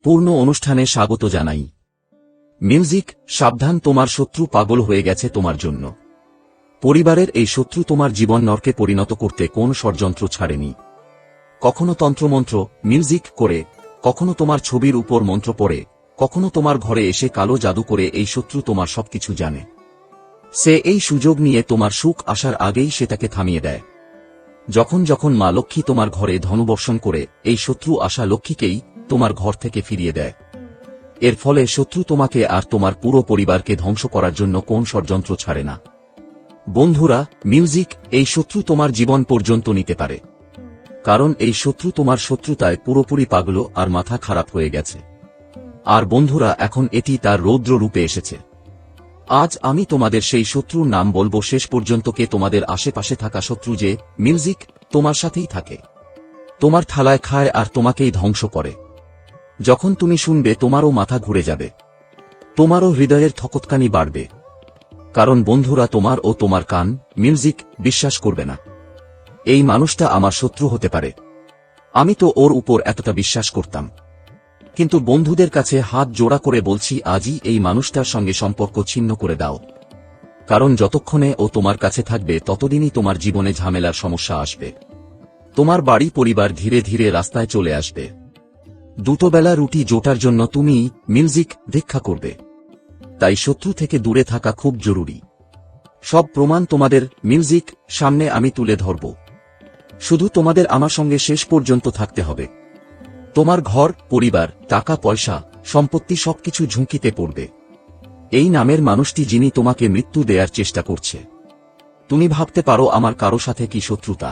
পূর্ণ অনুষ্ঠানে স্বাগত জানাই। মিউজিক, সাবধান, তোমার শত্রু পাগল হয়ে গেছে তোমার জন্য। পরিবারের এই শত্রু তোমার জীবন নরকে পরিণত করতে কোন ষড়যন্ত্র ছাড়েনি। কখনো তন্ত্রমন্ত্র মিউজিক করে, কখনো তোমার ছবির উপর মন্ত্র পড়ে, কখনো তোমার ঘরে এসে কালো জাদু করে। এই শত্রু তোমার সবকিছু জানে। সে এই সুযোগ নিয়ে তোমার সুখ আসার আগেই সেটাকে থামিয়ে দেয়। যখন যখন মা লক্ষ্মী তোমার ঘরে ধনবর্ষণ করে, এই শত্রু আসা লক্ষ্মীকেই তোমার ঘর থেকে ফিরিয়ে দেয়। এর ফলে শত্রু তোমাকে আর তোমার পুরো পরিবারকে ধ্বংস করার জন্য কোন ষড়যন্ত্র ছাড়ে না। বন্ধুরা, মিউজিক, এই শত্রু তোমার জীবন পর্যন্ত নিতে পারে। কারণ এই শত্রু তোমার শত্রুতায় পুরোপুরি পাগল আর মাথা খারাপ হয়ে গেছে। আর বন্ধুরা, এখন এটি তার রৌদ্র রূপে এসেছে। আজ আমি তোমাদের সেই শত্রুর নাম বলবো। শেষ পর্যন্ত কে তোমাদের আশেপাশে থাকা শত্রু যে মিউজিক তোমার সাথেই থাকে, তোমার থালায় খায় আর তোমাকেই ধ্বংস করে। যখন তুমি শুনবে তোমারও মাথা ঘুরে যাবে, তোমারও হৃদয়ের থকতকানি বাড়বে। কারণ বন্ধুরা, তোমার ও তোমার কান মিউজিক বিশ্বাস করবে না এই মানুষটা আমার শত্রু হতে পারে। আমি তো ওর উপর এতটা বিশ্বাস করতাম, কিন্তু বন্ধুদের কাছে হাত জোড়া করে বলছি, আজই এই মানুষটার সঙ্গে সম্পর্ক ছিন্ন করে দাও। কারণ যতক্ষণে ও তোমার কাছে থাকবে ততদিনই তোমার জীবনে ঝামেলার সমস্যা আসবে। তোমার বাড়ি পরিবার ধীরে ধীরে রাস্তায় চলে আসবে। দুটোবেলা রুটি জোটার জন্য তুমি মিউজিক ভিক্ষা করবে। তাই শত্রু থেকে দূরে থাকা খুব জরুরি। সব প্রমাণ তোমাদের মিউজিক সামনে আমি তুলে ধরব। শুধু তোমাদের আমার সঙ্গে শেষ পর্যন্ত থাকতে হবে। তোমার ঘর, পরিবার, টাকা পয়সা, সম্পত্তি সবকিছু ঝুঁকিতে পড়বে এই নামের মানুষটি, যিনি তোমাকে মৃত্যু দেয়ার চেষ্টা করছে। তুমি ভাবতে পারো আমার কারো সাথে কি শত্রুতা,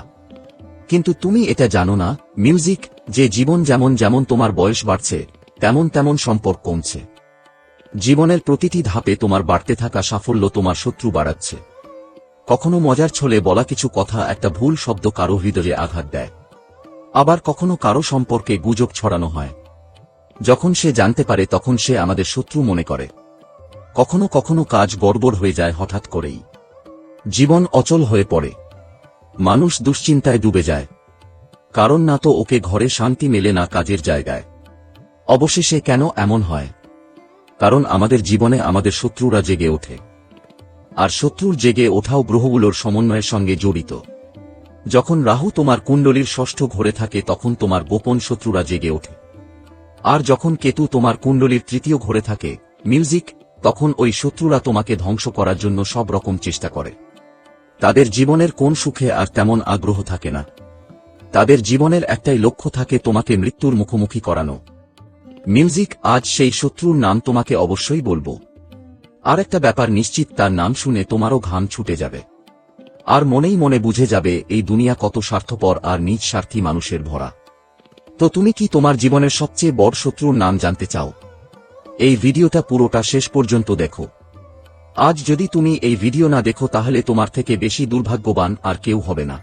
কিন্তু তুমি এটা জানো না মিউজিক, যে জীবন যেমন যেমন তোমার বয়স বাড়ছে তেমন তেমন সম্পর্ক কমছে। জীবনের প্রতিটি ধাপে তোমার বাড়তে থাকা সাফল্য তোমার শত্রু বাড়াচ্ছে। কখনো মজার ছলে বলা কিছু কথা, একটা ভুল শব্দ কারো হৃদয়ে আঘাত দেয়। আবার কখনো কারো সম্পর্কে গুজব ছড়ানো হয়। যখন সে জানতে পারে তখন সে আমাদের শত্রু মনে করে। কখনো কখনো কাজ গড়বড় হয়ে যায় হঠাৎ করেই। জীবন অচল হয়ে পড়ে। মানুষ দুশ্চিন্তায় ডুবে যায়। কারণ না তো ওকে ঘরে শান্তি মেলে, না কাজের জায়গায়। অবশেষে কেন এমন হয়? কারণ আমাদের জীবনে আমাদের শত্রুরা জেগে ওঠে। আর শত্রুর জেগে ওঠাও গ্রহগুলোর সমন্বয়ের সঙ্গে জড়িত। যখন রাহু তোমার কুণ্ডলীর ষষ্ঠ ঘরে থাকে তখন তোমার গোপন শত্রুরা জেগে ওঠে। আর যখন কেতু তোমার কুণ্ডলীর তৃতীয় ঘরে থাকে মিউজিক, তখন ওই শত্রুরা তোমাকে ধ্বংস করার জন্য সব রকম চেষ্টা করে। তাদের জীবনের কোন সুখে আর তেমন আগ্রহ থাকে না। তাদের জীবনের একটাই লক্ষ্য থাকে, তোমাকে মৃত্যুর মুখোমুখি করানো। মিউজিক, আজ সেই শত্রুর নাম তোমাকে অবশ্যই বলবো। আর একটা ব্যাপার নিশ্চিত, তার নাম শুনে তোমারও ঘাম ছুটে যাবে। আর মনেই মনে বুঝে যাবে এই দুনিয়া কত স্বার্থপর আর নিজ স্বার্থী মানুষের ভরা। তো তুমি কি তোমার জীবনের সবচেয়ে বড় শত্রুর নাম জানতে চাও? এই ভিডিওটা পুরোটা শেষ পর্যন্ত দেখো। আজ যদি তুমি এই ভিডিও না দেখো তাহলে তোমার থেকে বেশি দুর্ভাগ্যবান আর কেউ হবে না।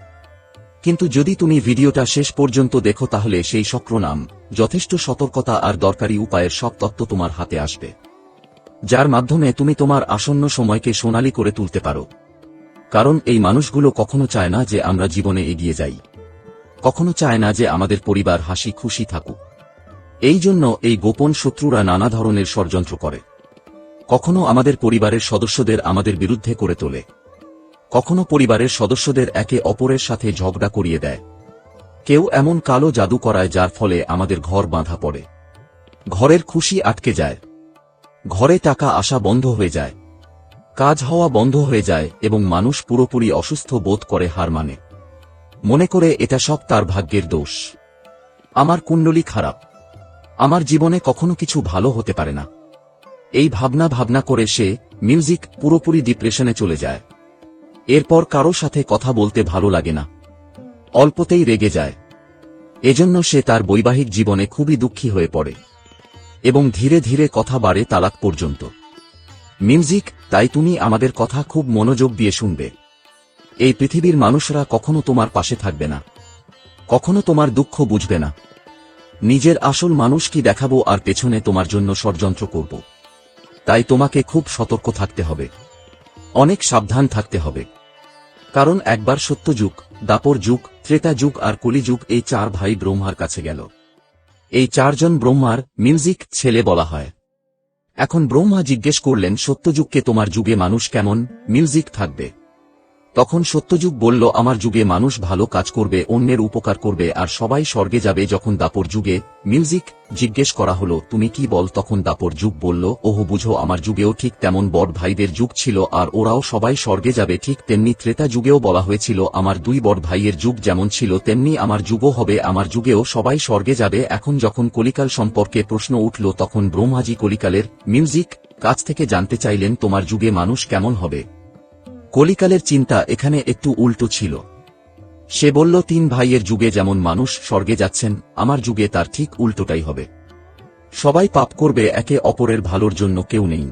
কিন্তু যদি তুমি ভিডিওটা শেষ পর্যন্ত দেখো তাহলে সেই শত্রু নাম, যথেষ্ট সতর্কতা আর দরকারি উপায়ের সব তত্ত্ব তোমার হাতে আসবে, যার মাধ্যমে তুমি তোমার আসন্ন সময়কে সোনালী করে তুলতে পারো। কারণ এই মানুষগুলো কখনো চায় না যে আমরা জীবনে এগিয়ে যাই, কখনো চায় না যে আমাদের পরিবার হাসি খুশি থাকুক। এই জন্য এই গোপন শত্রুরা নানা ধরনের ষড়যন্ত্র করে। কখনো আমাদের পরিবারের সদস্যদের আমাদের বিরুদ্ধে করে তোলে, কখনো পরিবারের সদস্যদের একে অপরের সাথে ঝগড়া করিয়ে দেয়। কেউ এমন কালো জাদু করায় যার ফলে আমাদের ঘর বাঁধা পড়ে, ঘরের খুশি আটকে যায়, ঘরে টাকা আসা বন্ধ হয়ে যায়, কাজ হওয়া বন্ধ হয়ে যায় এবং মানুষ পুরোপুরি অসুস্থ বোধ করে, হার মানে, মনে করে এটা সব তার ভাগ্যের দোষ। আমার কুণ্ডলী খারাপ, আমার জীবনে কখনো কিছু ভালো হতে পারে না, এই ভাবনা করে সে মিউজিক পুরোপুরি ডিপ্রেশনে চলে যায়। এরপর কারো সাথে কথা বলতে ভালো লাগে না, অল্পতেই রেগে যায়। এজন্য সে তার বৈবাহিক জীবনে খুবই দুঃখী হয়ে পড়ে এবং ধীরে ধীরে কথা বাড়ে তালাক পর্যন্ত। মিউজিক, তাই তুমি আমাদের কথা খুব মনোযোগ দিয়ে শুনবে। এই পৃথিবীর মানুষরা কখনো তোমার পাশে থাকবে না, কখনো তোমার দুঃখ বুঝবে না। নিজের আসল মানুষ কি দেখাবো আর পেছনে তোমার জন্য ষড়যন্ত্র করব। তাই তোমাকে খুব সতর্ক থাকতে হবে, অনেক সাবধান থাকতে হবে। কারণ একবার সত্যযুগ, দাপর যুগ, ত্রেতা যুগ আর কলিযুগ, এই চার ভাই ব্রহ্মার কাছে গেল। এই চারজন ব্রহ্মার মিউজিক ছেলে বলা হয়। এখন ব্রহ্মা জিজ্ঞেস করলেন, সত্যযুগকে তোমার যুগে মানুষ কেমন মিউজিক থাকবে? তখন সত্যযুগ বলল, আমার যুগে মানুষ ভালো কাজ করবে, অন্যের উপকার করবে, আর সবাই স্বর্গে যাবে। যখন দাপর যুগে মিউজিক জিজ্ঞেস করা হলো, তুমি কি বল? তখন দাপর যুগ বলল, ওহো বুঝো, আমার যুগেও ঠিক তেমন বড় ভাইদের যুগ ছিল, আর ওরাও সবাই স্বর্গে যাবে। ঠিক তেমনি ত্রেতা যুগেও বলা হয়েছিল, আমার দুই বড় ভাইয়ের যুগ যেমন ছিল তেমনি আমার যুগও হবে, আমার যুগেও সবাই স্বর্গে যাবে। এখন যখন কলিকাল সম্পর্কে প্রশ্ন উঠল, তখন ব্রহ্মাজি কলিকালের মিউজিক কাছ থেকে জানতে চাইলেন, তোমার যুগে মানুষ কেমন হবে? কলিকালের চিন্তা এখানে একটু উল্টো ছিল। সে বলল, তিন ভাইয়ের যুগে যেমন মানুষ স্বর্গে যাচ্ছেন, আমার যুগে তার ঠিক উল্টোটাই হবে। সবাই পাপ করবে, একে অপরের ভালোর জন্য কেউ নেই,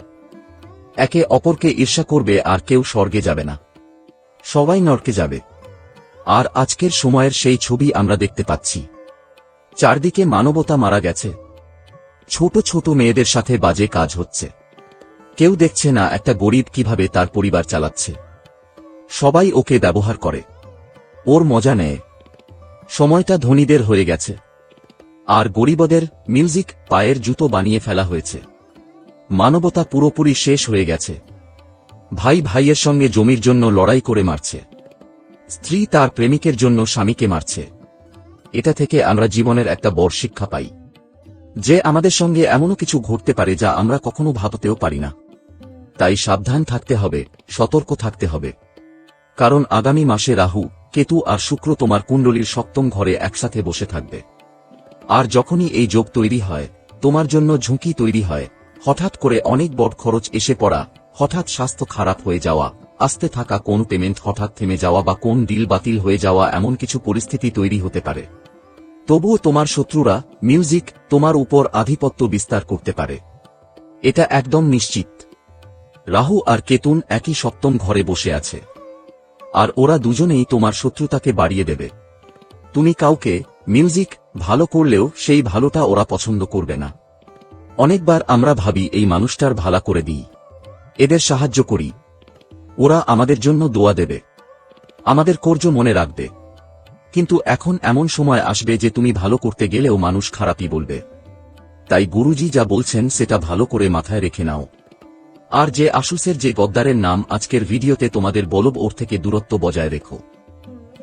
একে অপরকে ঈর্ষা করবে, আর কেউ স্বর্গে যাবে না, সবাই নরকে যাবে। আর আজকের সময়ের সেই ছবি আমরা দেখতে পাচ্ছি। চারদিকে মানবতা মারা গেছে, ছোট ছোট মেয়েদের সাথে বাজে কাজ হচ্ছে। কেউ দেখছে না একটা গরিব কিভাবে তার পরিবার চালাচ্ছে, সবাই ওকে ব্যবহার করে, ওর মজা নেয়। সময়টা ধনীদের হয়ে গেছে, আর গরিবদের মিউজিক পায়ের জুতো বানিয়ে ফেলা হয়েছে। মানবতা পুরোপুরি শেষ হয়ে গেছে। ভাই ভাইয়ের সঙ্গে জমির জন্য লড়াই করে মারছে, স্ত্রী তার প্রেমিকের জন্য স্বামীকে মারছে। এটা থেকে আমরা জীবনের একটা বড় শিক্ষা পাই, যে আমাদের সঙ্গে এমনও কিছু ঘটতে পারে যা আমরা কখনো ভাবতেও পারি না। তাই সাবধান থাকতে হবে, সতর্ক থাকতে হবে। কারণ আগামী মাসে রাহু, কেতু আর শুক্র তোমার কুণ্ডলীর সপ্তম ঘরে একসাথে বসে থাকবে। আর যখনই এই যোগ তৈরি হয়, তোমার জন্য ঝুঁকি তৈরি হয়। হঠাৎ করে অনেক বড় খরচ এসে পড়া, হঠাৎ স্বাস্থ্য খারাপ হয়ে যাওয়া, আসতে থাকা কোন পেমেন্ট হঠাৎ থেমে যাওয়া, বা কোন ডিল বাতিল হয়ে যাওয়া, এমন কিছু পরিস্থিতি তৈরি হতে পারে। তবুও তোমার শত্রুরা মিউজিক তোমার উপর আধিপত্য বিস্তার করতে পারে, এটা একদম নিশ্চিত। রাহু আর কেতুন একই সপ্তম ঘরে বসে আছে, আর ওরা দুজনেই তোমার শত্রুতাকে বাড়িয়ে দেবে। তুমি কাউকে মিউজিক ভালো করলেও সেই ভালোটা ওরা পছন্দ করবে না। অনেকবার আমরা ভাবি এই মানুষটার ভালা করে দিই, এদের সাহায্য করি, ওরা আমাদের জন্য দোয়া দেবে, আমাদের কর্য মনে রাখবে। কিন্তু এখন এমন সময় আসবে যে তুমি ভালো করতে গেলেও মানুষ খারাপই বলবে। তাই গুরুজি যা বলছেন সেটা ভালো করে মাথায় রেখে নাও। আর যে আসুসের যে গদ্দারের নাম আজকের ভিডিওতে তোমাদের বলব, ওর থেকে দূরত্ব বজায় রেখো।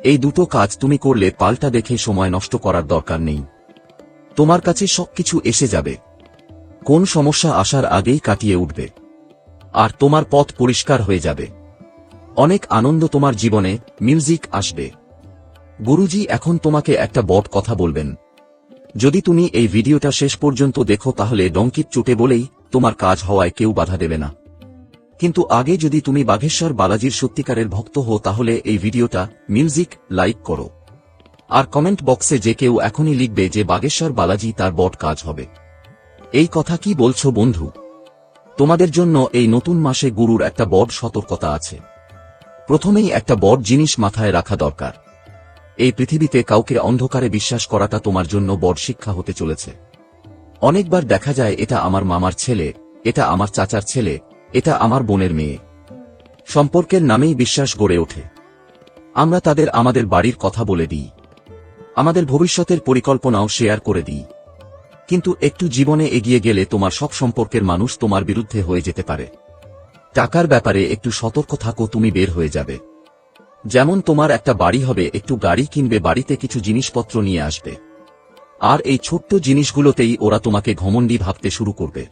এই দুটো কাজ তুমি করলে পাল্টা দেখে সময় নষ্ট করার দরকার নেই। তোমার কাছে সবকিছু এসে যাবে, কোন সমস্যা আসার আগেই কাটিয়ে উঠবে, আর তোমার পথ পরিষ্কার হয়ে যাবে। অনেক আনন্দ তোমার জীবনে মিউজিক আসবে। গুরুজি এখন তোমাকে একটা বড় কথা বলবেন। যদি তুমি এই ভিডিওটা শেষ পর্যন্ত দেখো তাহলে ডঙ্কির চোটে বলেই তোমার কাজ হওয়ায় কেউ বাধা দেবে না। কিন্তু আগে যদি তুমি বাঘেশ্বর বালাজির সত্যিকারের ভক্ত হও তাহলে এই ভিডিওটা মিউজিক লাইক করো, আর কমেন্ট বক্সে যে কেউ এখনই লিখবে যে বাঘেশ্বর বালাজি তার বড় কাজ হবে। এই কথা কি বলছো বন্ধু? তোমাদের জন্য এই নতুন মাসে গুরুর একটা বড় সতর্কতা আছে। প্রথমেই একটা বড় জিনিস মাথায় রাখা দরকার, এই পৃথিবীতে কাউকে অন্ধকারে বিশ্বাস করাটা তোমার জন্য বড় শিক্ষা হতে চলেছে। অনেকবার দেখা যায় এটা আমার মামার ছেলে, এটা আমার চাচার ছেলে, এটা আমার বোনের মেয়ে, সম্পর্কের নামেই বিশ্বাস গড়ে ওঠে। আমরা তাদের আমাদের বাড়ির কথা বলে দিই, আমাদের ভবিষ্যতের পরিকল্পনাও শেয়ার করে দিই। কিন্তু একটু জীবনে এগিয়ে গেলে তোমার সব সম্পর্কের মানুষ তোমার বিরুদ্ধে হয়ে যেতে পারে। টাকার ব্যাপারে একটু সতর্ক থাকো, তুমি বের হয়ে যাবে। যেমন তোমার একটা বাড়ি হবে, একটু গাড়ি কিনবে, বাড়িতে কিছু জিনিসপত্র নিয়ে আসবে, আর এই ছোট্ট জিনিসগুলোতেই ওরা তোমাকে ঘমণ্ডী ভাবতে শুরু করবে।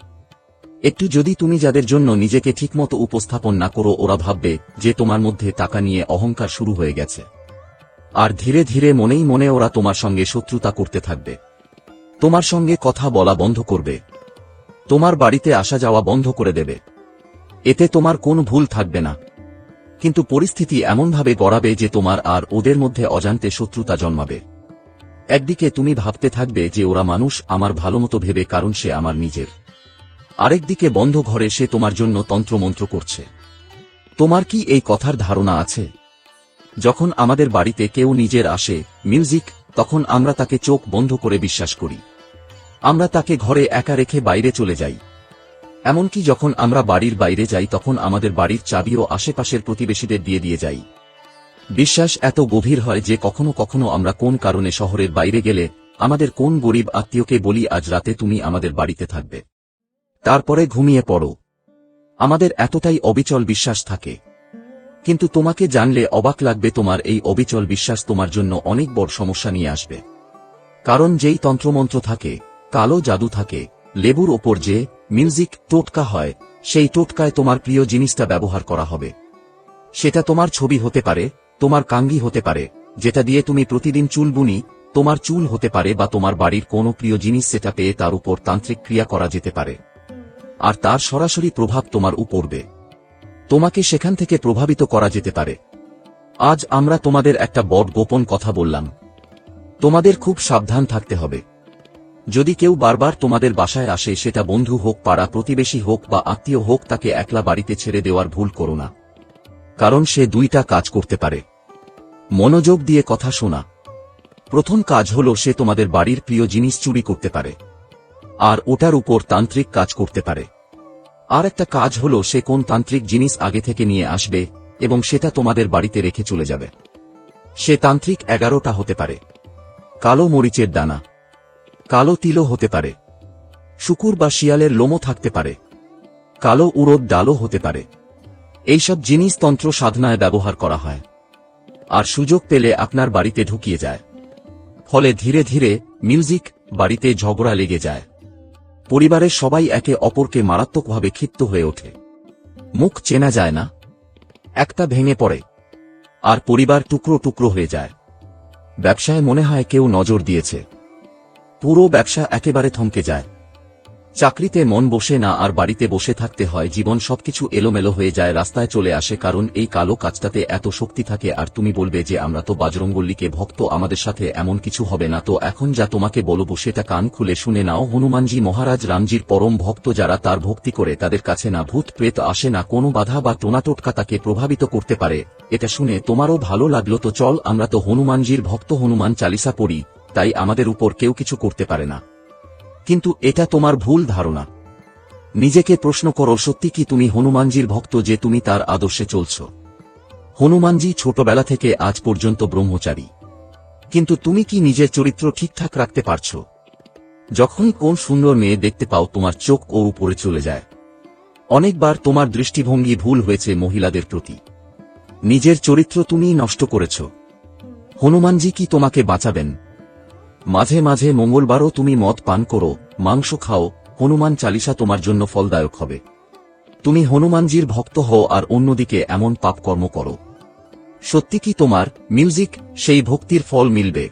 একটু যদি তুমি যাদের জন্য নিজেকে ঠিকমতো উপস্থাপন না করো, ওরা ভাববে যে তোমার মধ্যে টাকা নিয়ে অহংকার শুরু হয়ে গেছে, আর ধীরে ধীরে মনেই মনে ওরা তোমার সঙ্গে শত্রুতা করতে থাকবে, তোমার সঙ্গে কথা বলা বন্ধ করবে, তোমার বাড়িতে আসা যাওয়া বন্ধ করে দেবে। এতে তোমার কোনো ভুল থাকবে না, কিন্তু পরিস্থিতি এমনভাবে গড়াবে যে তোমার আর ওদের মধ্যে অজান্তে শত্রুতা জন্মাবে। একদিকে তুমি ভাবতে থাকবে যে ওরা মানুষ আমার ভালোমতো ভেবে, কারণ সে আমার নিজের। আরেকদিকে বন্ধ ঘরে সে তোমার জন্য তন্ত্রমন্ত্র করছে। তোমার কি এই কথার ধারণা আছে? যখন আমাদের বাড়িতে কেউ নিজের আসে মিউজিক, তখন আমরা তাকে চোখ বন্ধ করে বিশ্বাস করি। আমরা তাকে ঘরে একা রেখে বাইরে চলে যাই। এমনকি যখন আমরা বাড়ির বাইরে যাই তখন আমাদের বাড়ির চাবিও আশেপাশের প্রতিবেশীদের দিয়ে যাই। বিশ্বাস এত গভীর হয় যে কখনো কখনো আমরা কোন কারণে শহরের বাইরে গেলে আমাদের কোন গরিব আত্মীয়কে বলি আজ রাতে তুমি আমাদের বাড়িতে থাকবে, তারপরে ঘুমিয়ে পড়ো। আমাদের এতটাই অবিচল বিশ্বাস থাকে, কিন্তু তোমাকে জানলে অবাক লাগবে তোমার এই অবিচল বিশ্বাস তোমার জন্য অনেক বড় সমস্যা নিয়ে আসবে। কারণ যেই তন্ত্রমন্ত্র থাকে, কালো জাদু থাকে, লেবুর ওপর যে মিউজিক টোটকা হয়, সেই টোটকায় তোমার প্রিয় জিনিসটা ব্যবহার করা হবে। সেটা তোমার ছবি হতে পারে, তোমার কাঙ্গি হতে পারে, যেটা দিয়ে তুমি প্রতিদিন চুল বুনি, তোমার চুল হতে পারে, বা তোমার বাড়ির কোনো প্রিয় জিনিস সেটা পেয়ে তার উপর তান্ত্রিক ক্রিয়া করা যেতে পারে, আর তার সরাসরি প্রভাব তোমার উপর পড়বে। তোমাকে সেখান থেকে প্রভাবিত করা যেতে পারে। আজ আমরা তোমাদের একটা বড় গোপন কথা বললাম, তোমাদের খুব সাবধান থাকতে হবে। যদি কেউ বারবার তোমাদের বাসায় আসে, সেটা বন্ধু হোক, পাড়া প্রতিবেশী হোক বা আত্মীয় হোক, তাকে একলা বাড়িতে ছেড়ে দেওয়ার ভুল করো না। কারণ সে দুইটা কাজ করতে পারে। মনোযোগ দিয়ে কথা শোনা। প্রথম কাজ হলো সে তোমাদের বাড়ির প্রিয় জিনিস চুরি করতে পারে, আর ওটার উপর তান্ত্রিক কাজ করতে পারে। আর একটা কাজ হলো সে কোন তান্ত্রিক জিনিস আগে থেকে নিয়ে আসবে এবং সেটা তোমাদের বাড়িতে রেখে চলে যাবে। সে তান্ত্রিক 11টা হতে পারে, কালো মরিচের দানা, কালো তিলও হতে পারে, শুকুর বা শিয়ালের লোমও থাকতে পারে, কালো উড়দ ডালও হতে পারে। এইসব জিনিস তন্ত্র সাধনায় ব্যবহার করা হয়, আর সুযোগ পেলে আপনার বাড়িতে ঢুকিয়ে যায়। ফলে ধীরে ধীরে মিউজিক বাড়িতে ঝগড়া লেগে যায়। পরিবারের সবাই একে অপরকে মারাত্মকভাবে ক্ষিপ্ত হয়ে ওঠে। মুখ চেনা যায় না, একটা ভেঙে পড়ে, আর পরিবার টুকরো টুকরো হয়ে যায়। ব্যবসায় মনে হয় কেউ নজর দিয়েছে, পুরো ব্যবসা একেবারে থমকে যায়। চাকরিতে মন বসে না, আর বাড়িতে বসে থাকতে হয়। জীবন সবকিছু এলোমেলো হয়ে যায়, রাস্তায় চলে আসে, কারণ এই কালো কাজটাতে এত শক্তি থাকে। আর তুমি বলবে যে আমরা তো বজরংবলীকে ভক্ত, আমাদের সাথে এমন কিছু হবে না। তো এখন যা তোমাকে বলবো সেটা কান খুলে শুনে নাও। হনুমানজি মহারাজ রামজির পরম ভক্ত, যারা তার ভক্তি করে তাদের কাছে না ভূত প্রেত আসে, না কোনো বাধা বা টোনাটোটকা তাকে প্রভাবিত করতে পারে। এটা শুনে তোমারও ভালো লাগলো তো চল, আমরা তো হনুমানজির ভক্ত, হনুমান চালিসা পড়ি, তাই আমাদের উপর কেউ কিছু করতে পারে না। কিন্তু এটা তোমার ভুল ধারণা। নিজেকে প্রশ্ন করো, সত্যি কি তুমি হনুমানজির ভক্ত, যে তুমি তার আদর্শে চলছ? হনুমানজি ছোটবেলা থেকে আজ পর্যন্ত ব্রহ্মচারী, কিন্তু তুমি কি নিজের চরিত্র ঠিকঠাক রাখতে পারছ? যখনই কোন সুন্দর মেয়ে দেখতে পাও, তোমার চোখ ওর উপরে চলে যায়। অনেকবার তোমার দৃষ্টিভঙ্গি ভুল হয়েছে মহিলাদের প্রতি। নিজের চরিত্র তুমিই নষ্ট করেছ। হনুমানজি কি তোমাকে বাঁচাবেন? মাঝে মাঝে মঙ্গলবারও তুমি মদ পান করো, মাংস খাও, হনুমান চালিসা তোমার জন্য ফলদায়ক হবে। তুমি হনুমানজির ভক্ত হও আর অন্যদিকে এমন পাপকর্ম করো, সত্যি কি তোমার মিউজিক সেই ভক্তির ফল মিলবে?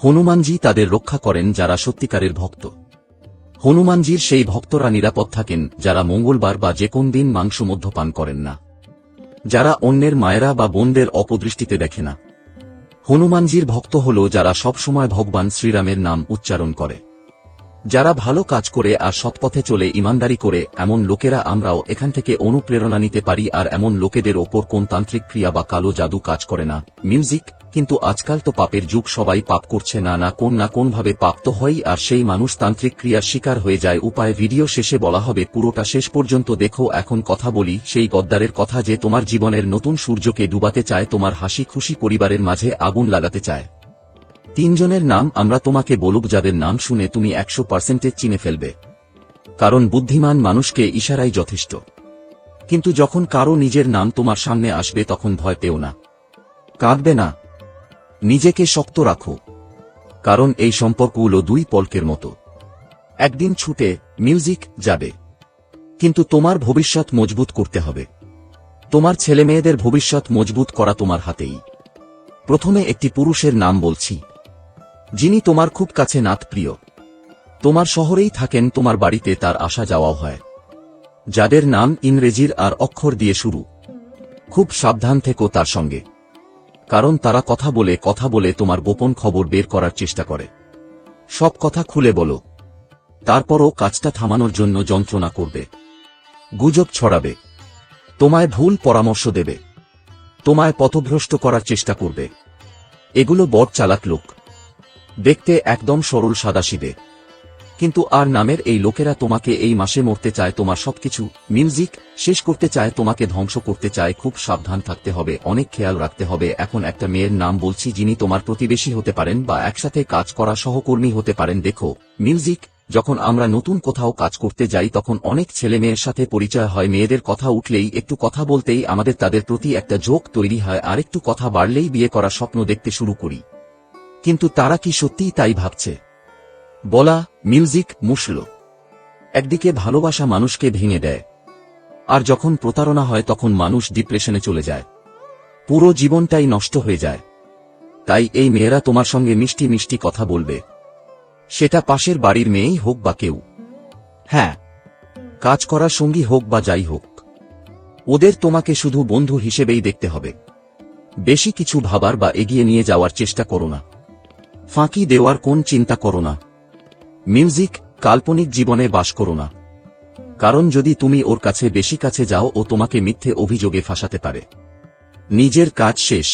হনুমানজি তাদের রক্ষা করেন যারা সত্যিকারের ভক্ত। হনুমানজির সেই ভক্তরা নিরাপদ থাকেন যারা মঙ্গলবার বা যে কোন দিন মাংস মদ্যপান করেন না, যারা অন্যের মায়েরা বা বোনদের অপদৃষ্টিতে দেখে না। হনুমানজির ভক্ত হল যারা সবসময় ভগবান শ্রীরামের নাম উচ্চারণ করে, যারা ভালো কাজ করে আর সৎপথে চলে, ইমানদারি করে। এমন লোকেরা আমরাও এখান থেকে অনুপ্রেরণা নিতে পারি। আর এমন লোকেদের ওপর কোন তান্ত্রিক ক্রিয়া বা কালো জাদু কাজ করে না। মিউজিক কিন্তু আজকাল তো পাপের যুগ, সবাই পাপ করছে, না কোনভাবে পাপ তো হয়ই, আর সেই মানুষ তান্ত্রিক ক্রিয়ার শিকার হয়ে যায়। উপায় ভিডিও শেষে বলা হবে, পুরোটা শেষ পর্যন্ত দেখো। এখন কথা বলি সেই গদ্দারের কথা, যে তোমার জীবনের নতুন সূর্যকে ডুবাতে চায়, তোমার হাসি খুশি পরিবারের মাঝে আগুন লাগাতে চায়। 3 জনের নাম আমরা তোমাকে বলব, যাদের নাম শুনে তুমি 100% চিনে ফেলবে। কারণ বুদ্ধিমান মানুষকে ইশারাই যথেষ্ট। কিন্তু যখন কারো নিজের নাম তোমার সামনে আসবে, তখন ভয় পেও না, কাঁদবে না, নিজেকে শক্ত রাখো। কারণ এই সম্পর্কগুলো 2 পলকের মতো, একদিন ছুটে মিউজিক যাবে। কিন্তু তোমার ভবিষ্যৎ মজবুত করতে হবে। তোমার ছেলেমেয়েদের ভবিষ্যৎ মজবুত করা তোমার হাতেই। প্রথমে একটি পুরুষের নাম বলছি, যিনি তোমার খুব কাছে নাতপ্রিয়। তোমার শহরেই থাকেন, তোমার বাড়িতে তার আসা যাওয়াও হয়। যাদের নাম ইংরেজির আর অক্ষর দিয়ে শুরু। খুব সাবধান থেকো তার সঙ্গে, কারণ তারা কথা বলে তোমার গোপন খবর বের করার চেষ্টা করে। সব কথা খুলে বলো, তারপরও কাজটা থামানোর জন্য যন্ত্রণা করবে, গুজব ছড়াবে, তোমায় ভুল পরামর্শ দেবে, তোমায় পথভ্রষ্ট করার চেষ্টা করবে। এগুলো বড় চালাক লোক, দেখতে একদম সরল সাদাসিধে, কিন্তু আর নামের এই লোকেরা তোমাকে এই মাসে মরতে চায় তোমার সবকিছু মিউজিক শেষ করতে চায়, তোমাকে ধ্বংস করতে চায়। খুব সাবধান থাকতে হবে, অনেক খেয়াল রাখতে হবে। এখন একটা মেয়ের নাম বলছি যিনি তোমার প্রতিবেশী হতে পারেন বা একসাথে কাজ করা সহকর্মী হতে পারেন। দেখো মিউজিক, যখন আমরা নতুন কোথাও কাজ করতে যাই তখন অনেক ছেলে মেয়ের সাথে পরিচয় হয়। মেয়েদের কথা উঠলেই, একটু কথা বলতেই আমাদের তাদের প্রতি একটা ঝোঁক তৈরি হয়, আর একটু কথা বাড়লেই বিয়ে করার স্বপ্ন দেখতে শুরু করি। কিন্তু তারা কি সত্যিই তাই ভাবছে? বলা মিউজিক মুশল। একদিকে ভালোবাসা মানুষকে ভেঙে দেয়, আর যখন প্রতারণা হয় তখন মানুষ ডিপ্রেশনে চলে যায়, পুরো জীবনটাই নষ্ট হয়ে যায়। তাই এই মেয়েরা তোমার সঙ্গে মিষ্টি মিষ্টি কথা বলবে, সেটা পাশের বাড়ির মেয়েই হোক বা কেউ, হ্যাঁ কাজ করার সঙ্গী হোক বা যাই হোক, ওদের তোমাকে শুধু বন্ধু হিসেবেই দেখতে হবে। বেশি কিছু ভাবার বা এগিয়ে নিয়ে যাওয়ার চেষ্টা করো না, ফাঁকি দেওয়ার কোন চিন্তা করো না। মিউজিক, কাল্পনিক জীবনে বাস করো না, কারণ যদি তুমি ওর কাছে বেশি কাছে যাও ও তোমাকে মিথ্যে অভিযোগে ফাঁসাতে পারে। নিজের কাজ শেষ।